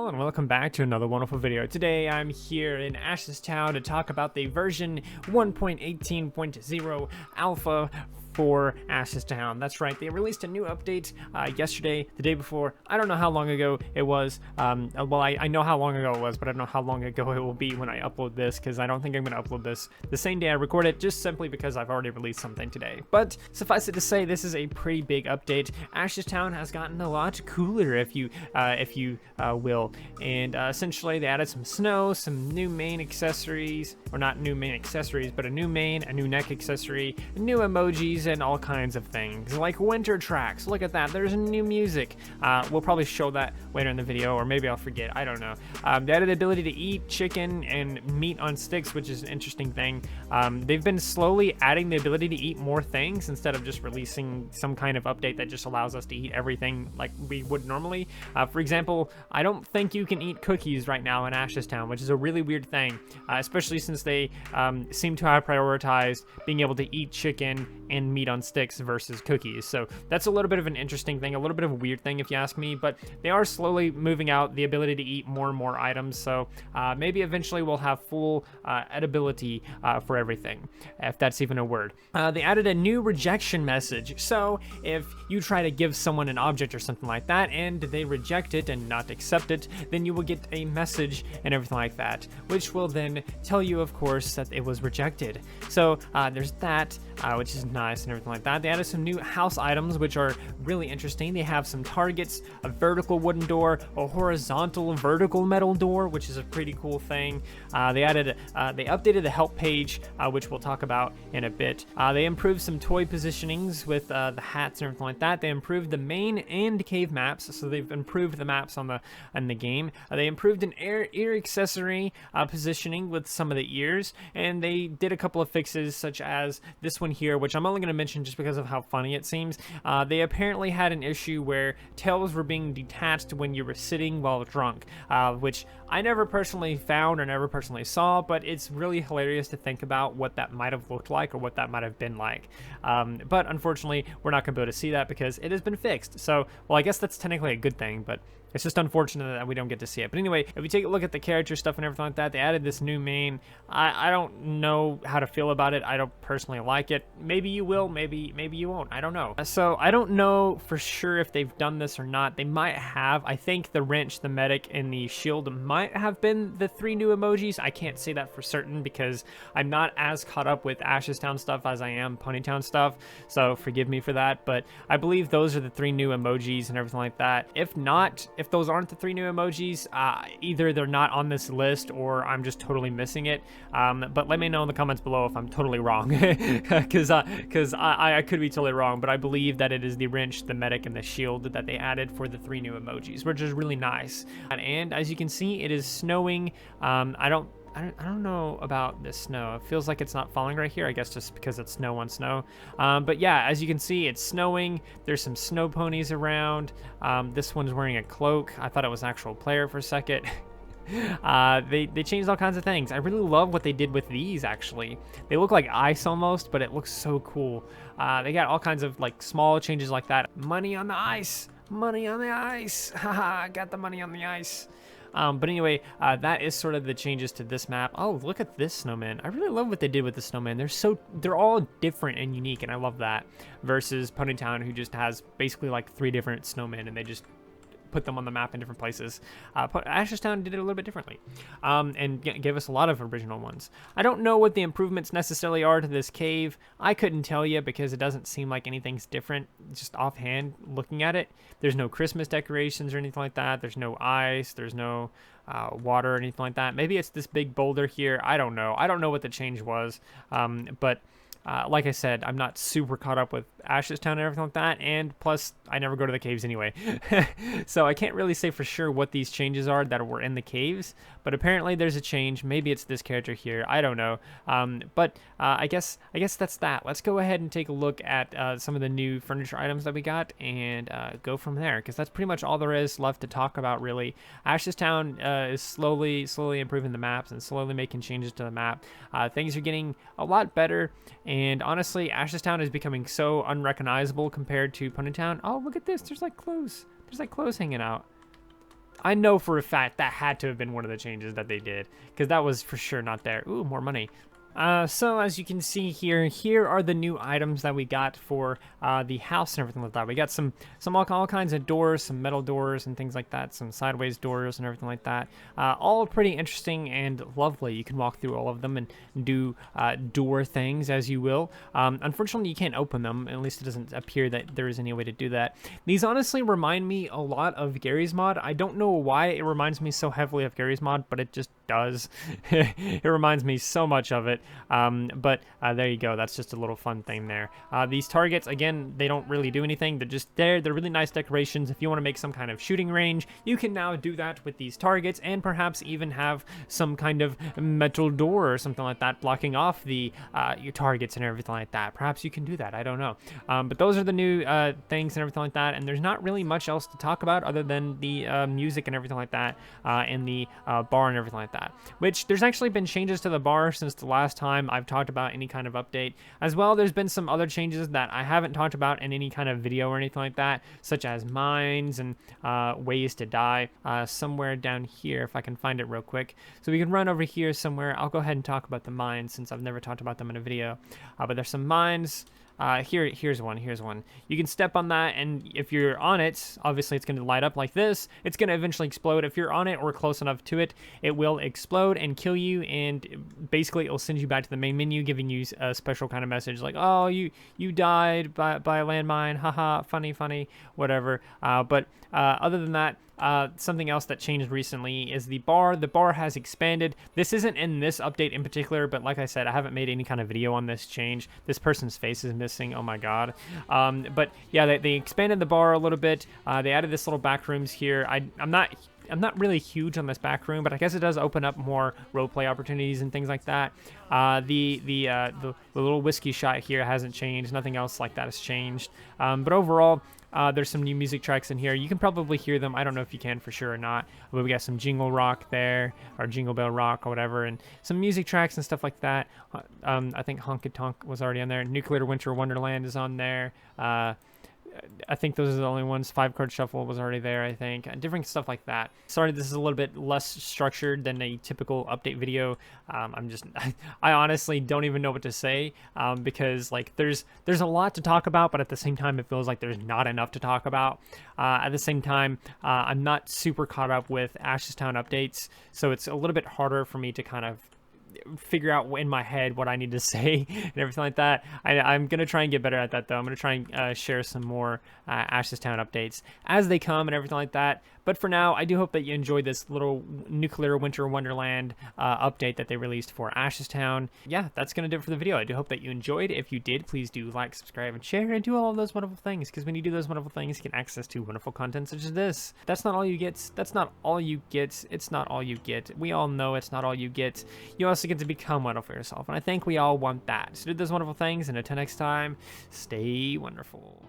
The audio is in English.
all, and welcome back to another wonderful video. Today I'm here in Town to talk about the version 1.18.0 alpha for Town. That's right, they released a new update yesterday, the day before. I don't know how long ago it was. Well, I know how long ago it was, but I don't know how long ago it will be when I upload this, because I don't think I'm going to upload this the same day I record it, just simply because I've already released something today. But suffice it to say, this is a pretty big update. Town has gotten a lot cooler, if you will, and essentially they added some snow, some new main accessories, or not new main accessories, but a new main, a new neck accessory, new emojis, and all kinds of things like winter tracks. Look at that, there's new music. We'll probably show that later in the video, or maybe I'll forget, I don't know. They added the ability to eat chicken and meat on sticks, which is an interesting thing. They've been slowly adding the ability to eat more things instead of just releasing some kind of update that just allows us to eat everything like we would normally. For example, I don't think you can eat cookies right now in Town, which is a really weird thing, especially since they seem to have prioritized being able to eat chicken and meat on sticks versus cookies. So that's a little bit of an interesting thing, a little bit of a weird thing if you ask me, but they are slowly moving out the ability to eat more and more items. So maybe eventually we'll have full edibility for everything, if that's even a word. They added a new rejection message. So if you try to give someone an object or something like that and they reject it and not accept it, then you will get a message and everything like that, which will then tell you, of course, that it was rejected. So there's that, which is nice and everything like that. They added some new house items, which are really interesting. They have some targets, a vertical wooden door, a horizontal vertical metal door, which is a pretty cool thing. They updated the help page, which we'll talk about in a bit. They improved some toy positionings with the hats and everything like that. They improved the main and cave maps, so they've improved the maps on the game. They improved an ear accessory positioning with some of the ears, and they did a couple of fixes, such as this one here, which I'm only going to mention just because of how funny it seems. They apparently had an issue where tails were being detached when you were sitting while drunk, which I never personally found or never personally saw, but it's really hilarious to think about what that might have looked like or what that might have been like. But unfortunately, we're not going to be able to see that because it has been fixed. So, well, I guess that's technically a good thing, but it's just unfortunate that we don't get to see it. But anyway, if you take a look at the character stuff and everything like that, they added this new main. I don't know how to feel about it. I don't personally like it. Maybe you will, maybe you won't. I don't know. So I don't know for sure if they've done this or not. They might have. I think the wrench, the medic, and the shield might have been the 3 new emojis. I can't say that for certain because I'm not as caught up with Town stuff as I am Ponytown stuff. So forgive me for that. But I believe those are the 3 new emojis and everything like that. If not, if those aren't the 3 new emojis, either they're not on this list or I'm just totally missing it. But let me know in the comments below if I'm totally wrong, because I could be totally wrong. But I believe that it is the wrench, the medic, and the shield that they added for the 3 new emojis, which is really nice. And as you can see, it is snowing. I don't know about this snow. It feels like it's not falling right here, I guess just because it's snow on snow. But yeah, as you can see, it's snowing. There's some snow ponies around. This one's wearing a cloak. I thought it was an actual player for a second. They changed all kinds of things. I really love what they did with these, actually. They look like ice almost, but it looks so cool. They got all kinds of like small changes like that. Money on the ice. Money on the ice. Haha, got the money on the ice. But anyway, that is sort of the changes to this map. Oh, look at this snowman. I really love what they did with the snowman. They're all different and unique, and I love that. Versus Ponytown, who just has basically like 3 different snowmen, and they just put them on the map in different places. Town did it a little bit differently, and gave us a lot of original ones. I don't know what the improvements necessarily are to this cave. I couldn't tell you because it doesn't seem like anything's different just offhand looking at it. There's no Christmas decorations or anything like that. There's no ice. There's no water or anything like that. Maybe it's this big boulder here. I don't know. I don't know what the change was, but like I said, I'm not super caught up with Town and everything like that, and plus, I never go to the caves anyway. So I can't really say for sure what these changes are that were in the caves, but apparently there's a change. Maybe it's this character here. I don't know. But I guess that's that. Let's go ahead and take a look at some of the new furniture items that we got and go from there, because that's pretty much all there is left to talk about, really. Town is slowly improving the maps and slowly making changes to the map. Things are getting a lot better, and honestly, Town is becoming so unrecognizable compared to Ponytown. Oh, look at this. There's like clothes. There's like clothes hanging out. I know for a fact that had to have been one of the changes that they did, because that was for sure not there. Ooh, more money. So as you can see here are the new items that we got for the house and everything like that. We got some all kinds of doors, some metal doors and things like that, some sideways doors and everything like that. All pretty interesting and lovely. You can walk through all of them and do door things as you will. Unfortunately, you can't open them. At least it doesn't appear that there is any way to do that. These honestly remind me a lot of Gary's mod. I don't know why it reminds me so heavily of Gary's mod, but it just does. It reminds me so much of it. But there you go. That's just a little fun thing there. These targets, again, they don't really do anything. They're just there. They're really nice decorations. If you want to make some kind of shooting range, you can now do that with these targets, and perhaps even have some kind of metal door or something like that blocking off the your targets and everything like that. Perhaps you can do that. I don't know. But those are the new things and everything like that. And there's not really much else to talk about other than the music and everything like that, and the bar and everything like that. Which there's actually been changes to the bar since the last time I've talked about any kind of update. As well, there's been some other changes that I haven't talked about in any kind of video or anything like that, such as mines and ways to die. Somewhere down here, if I can find it real quick. So we can run over here somewhere. I'll go ahead and talk about the mines since I've never talked about them in a video. But there's some mines. Here's one. You can step on that, and if you're on it, obviously it's going to light up like this. It's going to eventually explode. If you're on it or close enough to it, it will explode and kill you, and basically it'll send you back to the main menu, giving you a special kind of message like, oh, you died by a landmine, haha, funny, whatever. But other than that, something else that changed recently is the bar. The bar has expanded. This isn't in this update in particular, but like I said, I haven't made any kind of video on this change. This person's face is missing. Oh my god. But yeah, they expanded the bar a little bit. They added this little back rooms here. I'm not really huge on this back room, but I guess it does open up more roleplay opportunities and things like that. The little whiskey shot here hasn't changed. Nothing else like that has changed. But overall, there's some new music tracks in here. You can probably hear them. I don't know if you can for sure or not. But we got some Jingle Rock there, or Jingle Bell Rock or whatever, and some music tracks and stuff like that. I think Honky Tonk was already on there. Nuclear Winter Wonderland is on there. I think those are the only ones. 5-card shuffle was already there, I think. Different stuff like that. Sorry, this is a little bit less structured than a typical update video. I honestly don't even know what to say, because like there's a lot to talk about, but at the same time it feels like there's not enough to talk about. At the same time, I'm not super caught up with Ashes Town updates, so it's a little bit harder for me to kind of figure out in my head what I need to say and everything like that. I'm going to try and get better at that, though. I'm going to try and share some more Ashes Town updates as they come and everything like that. But for now, I do hope that you enjoyed this little Nuclear Winter Wonderland update that they released for Ashes Town. Yeah, that's going to do it for the video. I do hope that you enjoyed. If you did, please do like, subscribe, and share, and do all of those wonderful things, because when you do those wonderful things, you get access to wonderful content such as this. That's not all you get. That's not all you get. It's not all you get. We all know it's not all you get. You also get to become wonderful yourself, and I think we all want that. So do those wonderful things, and until next time, stay wonderful.